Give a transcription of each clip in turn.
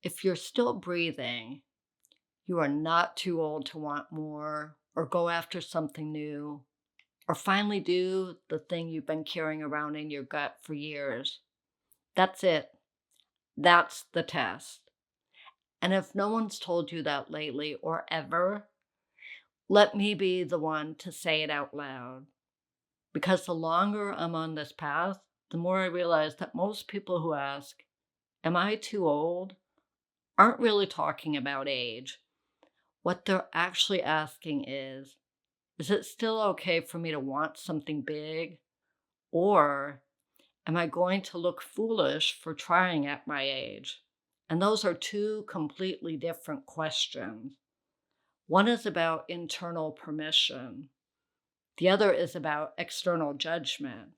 If you're still breathing, you are not too old to want more or go after something new or finally do the thing you've been carrying around in your gut for years. That's it. That's the test. And if no one's told you that lately or ever, let me be the one to say it out loud. Because the longer I'm on this path, the more I realize that most people who ask, am I too old? Aren't really talking about age. What they're actually asking is it still okay for me to want something big? Or am I going to look foolish for trying at my age? And those are two completely different questions. One is about internal permission, the other is about external judgment.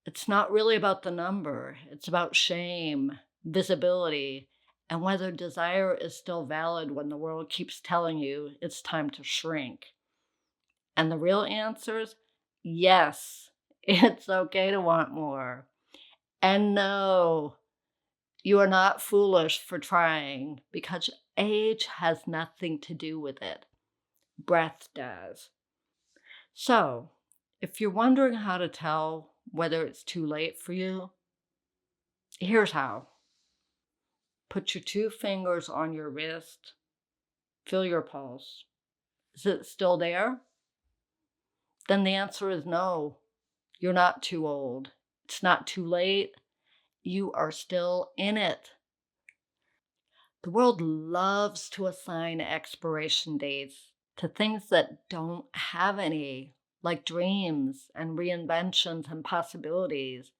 It's not really about the number, it's about shame, visibility, and whether desire is still valid when the world keeps telling you it's time to shrink. And the real answer is yes, it's okay to want more. And no, you are not foolish for trying because age has nothing to do with it. Breath does. So, if you're wondering how to tell whether it's too late for you, here's how. Put your two fingers on your wrist, feel your pulse. Is it still there? Then the answer is no. You're not too old. It's not too late. You are still in it. The world loves to assign expiration dates to things that don't have any, like dreams and reinventions and possibilities.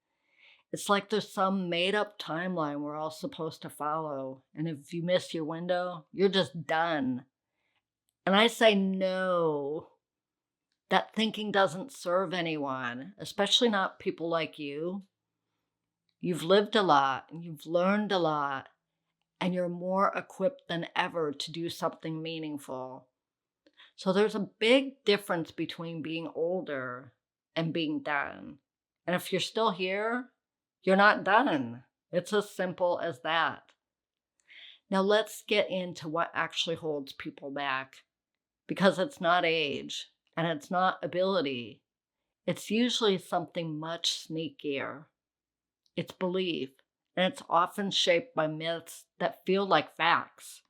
It's like there's some made up timeline we're all supposed to follow. And if you miss your window, you're just done. And I say no. That thinking doesn't serve anyone, especially not people like you. You've lived a lot, you've learned a lot, and you're more equipped than ever to do something meaningful. So there's a big difference between being older and being done. And if you're still here, you're not done. It's as simple as that. Now let's get into what actually holds people back because it's not age and it's not ability. It's usually something much sneakier. It's belief, and it's often shaped by myths that feel like facts.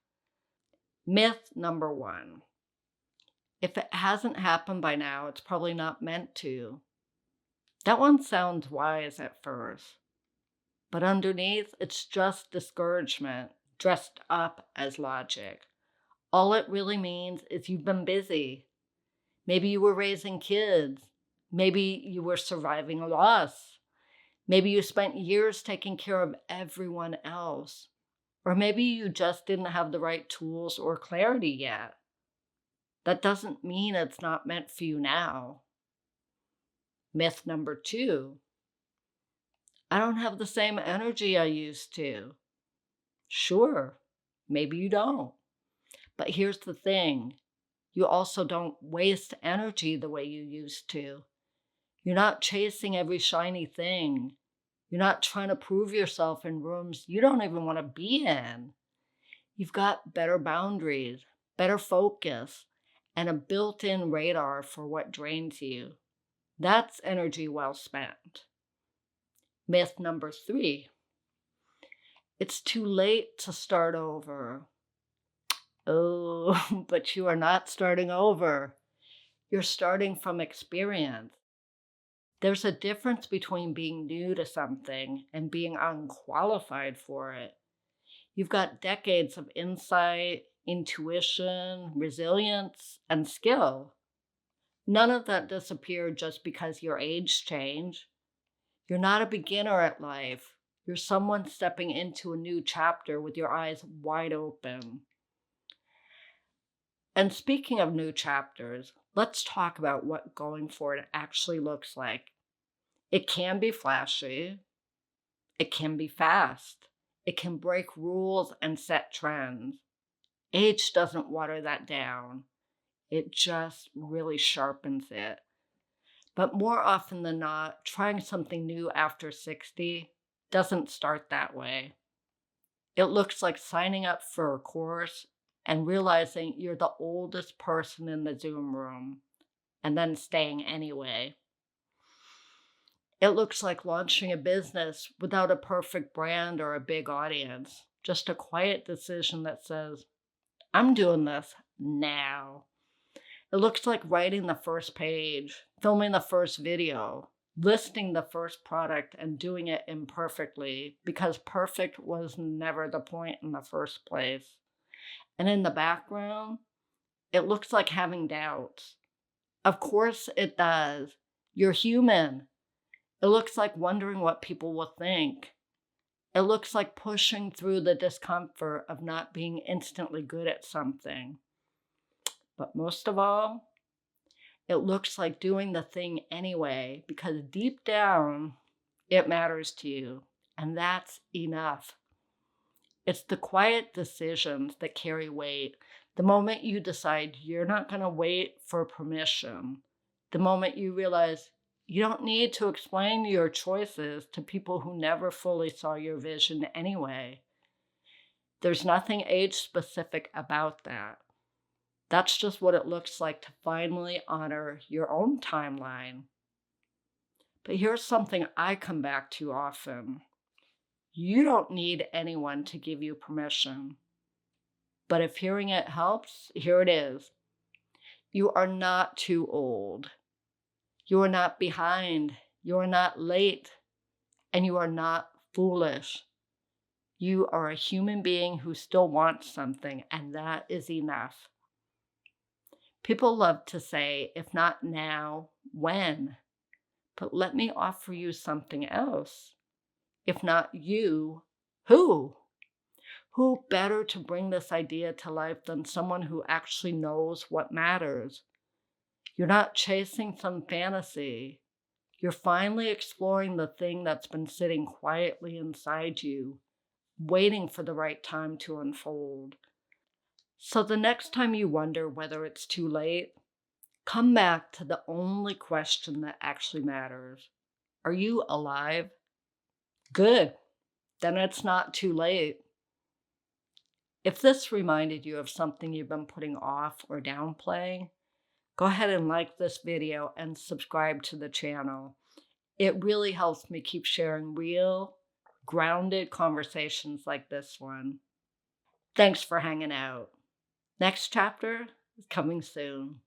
Myth number one: if it hasn't happened by now, it's probably not meant to. That one sounds wise at first, but underneath, it's just discouragement dressed up as logic. All it really means is you've been busy. Maybe you were raising kids. Maybe you were surviving a loss. Maybe you spent years taking care of everyone else. Or maybe you just didn't have the right tools or clarity yet. That doesn't mean it's not meant for you now. Myth number two: I don't have the same energy I used to. Sure, maybe you don't. But here's the thing: you also don't waste energy the way you used to. You're not chasing every shiny thing. You're not trying to prove yourself in rooms you don't even want to be in. You've got better boundaries, better focus, and a built in radar for what drains you. That's energy well spent. Myth number three: it's too late to start over. Oh, but you are not starting over. You're starting from experience. There's a difference between being new to something and being unqualified for it. You've got decades of insight, intuition, resilience, and skill. None of that disappeared just because your age changed. You're not a beginner at life. You're someone stepping into a new chapter with your eyes wide open. And speaking of new chapters, let's talk about what going for it actually looks like. It can be flashy. It can be fast. It can break rules and set trends. Age doesn't water that down. It just really sharpens it. But more often than not, trying something new after 60 doesn't start that way. It looks like signing up for a course and realizing you're the oldest person in the Zoom room and then staying anyway. It looks like launching a business without a perfect brand or a big audience, just a quiet decision that says, I'm doing this now. It looks like writing the first page, filming the first video, listing the first product, and doing it imperfectly because perfect was never the point in the first place. And in the background, it looks like having doubts. Of course it does. You're human. It looks like wondering what people will think. It looks like pushing through the discomfort of not being instantly good at something. But most of all, it looks like doing the thing anyway because deep down, it matters to you. And that's enough. It's the quiet decisions that carry weight. The moment you decide you're not going to wait for permission, the moment you realize you don't need to explain your choices to people who never fully saw your vision anyway. There's nothing age specific about that. That's just what it looks like to finally honor your own timeline. But here's something I come back to often. You don't need anyone to give you permission. But if hearing it helps, here it is. You are not too old. You are not behind. You are not late. And you are not foolish. You are a human being who still wants something, and that is enough. People love to say, if not now, when? But let me offer you something else. If not you, who? Who better to bring this idea to life than someone who actually knows what matters? You're not chasing some fantasy. You're finally exploring the thing that's been sitting quietly inside you, waiting for the right time to unfold. So the next time you wonder whether it's too late, come back to the only question that actually matters. Are you alive? Good. Then it's not too late. If this reminded you of something you've been putting off or downplaying, go ahead and like this video and subscribe to the channel. It really helps me keep sharing real, grounded conversations like this one. Thanks for hanging out. Next chapter is coming soon.